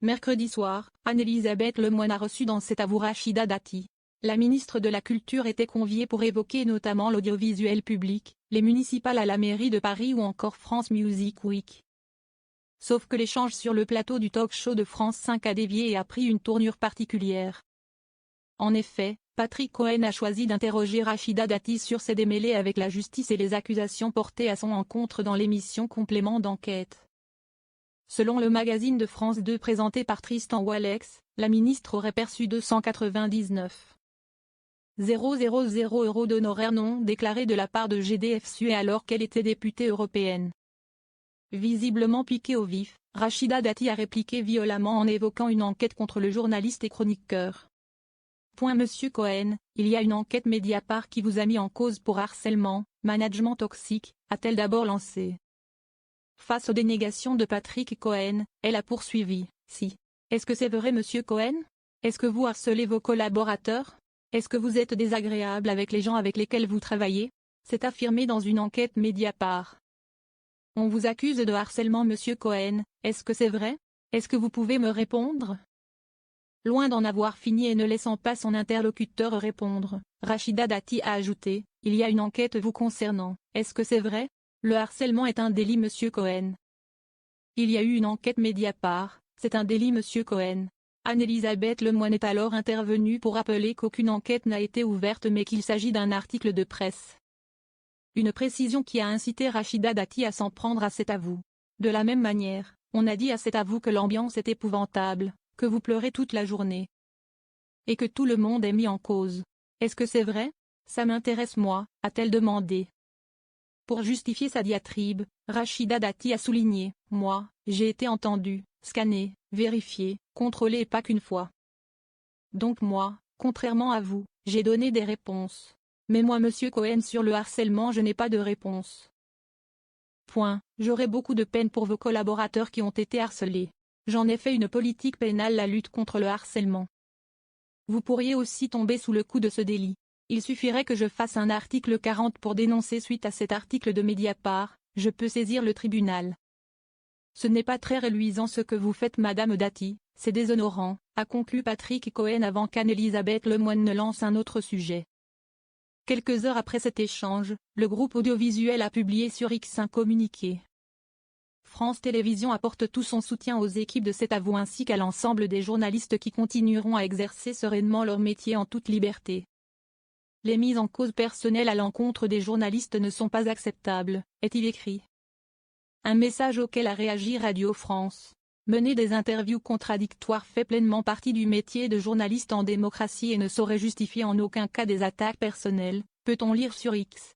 Mercredi soir, Anne-Elisabeth Lemoine a reçu dans cet avou Rachida Dati. La ministre de la Culture était conviée pour évoquer notamment l'audiovisuel public, les municipales à la mairie de Paris ou encore France Music Week. Sauf que l'échange sur le plateau du talk-show de France 5 a dévié et a pris une tournure particulière. En effet, Patrick Cohen a choisi d'interroger Rachida Dati sur ses démêlés avec la justice et les accusations portées à son encontre dans l'émission Complément d'enquête. Selon le magazine de France 2 présenté par Tristan Wallex, la ministre aurait perçu 299 000 € d'honoraires non déclarés de la part de GDF Suez alors qu'elle était députée européenne. Visiblement piquée au vif, Rachida Dati a répliqué violemment en évoquant une enquête contre le journaliste et chroniqueur. Monsieur Cohen, il y a une enquête Mediapart qui vous a mis en cause pour harcèlement, management toxique, a-t-elle d'abord lancé. Face aux dénégations de Patrick Cohen, elle a poursuivi, si. Est-ce que c'est vrai Monsieur Cohen? Est-ce que vous harcelez vos collaborateurs? Est-ce que vous êtes désagréable avec les gens avec lesquels vous travaillez? C'est affirmé dans une enquête Mediapart. On vous accuse de harcèlement Monsieur Cohen, est-ce que c'est vrai? Est-ce que vous pouvez me répondre? Loin d'en avoir fini et ne laissant pas son interlocuteur répondre, Rachida Dati a ajouté, il y a une enquête vous concernant, est-ce que c'est vrai? Le harcèlement est un délit Monsieur Cohen. Il y a eu une enquête Mediapart, c'est un délit Monsieur Cohen. Anne-Elisabeth Lemoine est alors intervenue pour rappeler qu'aucune enquête n'a été ouverte mais qu'il s'agit d'un article de presse. Une précision qui a incité Rachida Dati à s'en prendre à cet avou. De la même manière, on a dit à cet avou que l'ambiance est épouvantable, que vous pleurez toute la journée. Et que tout le monde est mis en cause. Est-ce que c'est vrai? Ça m'intéresse moi, a-t-elle demandé. Pour justifier sa diatribe, Rachida Dati a souligné, moi, j'ai été entendue, scannée, vérifiée, contrôlée et pas qu'une fois. Donc moi, contrairement à vous, j'ai donné des réponses. Mais moi Monsieur Cohen sur le harcèlement je n'ai pas de réponse. J'aurais beaucoup de peine pour vos collaborateurs qui ont été harcelés. J'en ai fait une politique pénale la lutte contre le harcèlement. Vous pourriez aussi tomber sous le coup de ce délit. Il suffirait que je fasse un article 40 pour dénoncer suite à cet article de Mediapart, je peux saisir le tribunal. Ce n'est pas très reluisant ce que vous faites Madame Dati, c'est déshonorant, a conclu Patrick Cohen avant qu'Anne-Elisabeth Lemoine ne lance un autre sujet. Quelques heures après cet échange, le groupe audiovisuel a publié sur X un communiqué. France Télévisions apporte tout son soutien aux équipes de cet avou ainsi qu'à l'ensemble des journalistes qui continueront à exercer sereinement leur métier en toute liberté. Les mises en cause personnelles à l'encontre des journalistes ne sont pas acceptables, est-il écrit. Un message auquel a réagi Radio France. Mener des interviews contradictoires fait pleinement partie du métier de journaliste en démocratie et ne saurait justifier en aucun cas des attaques personnelles, peut-on lire sur X.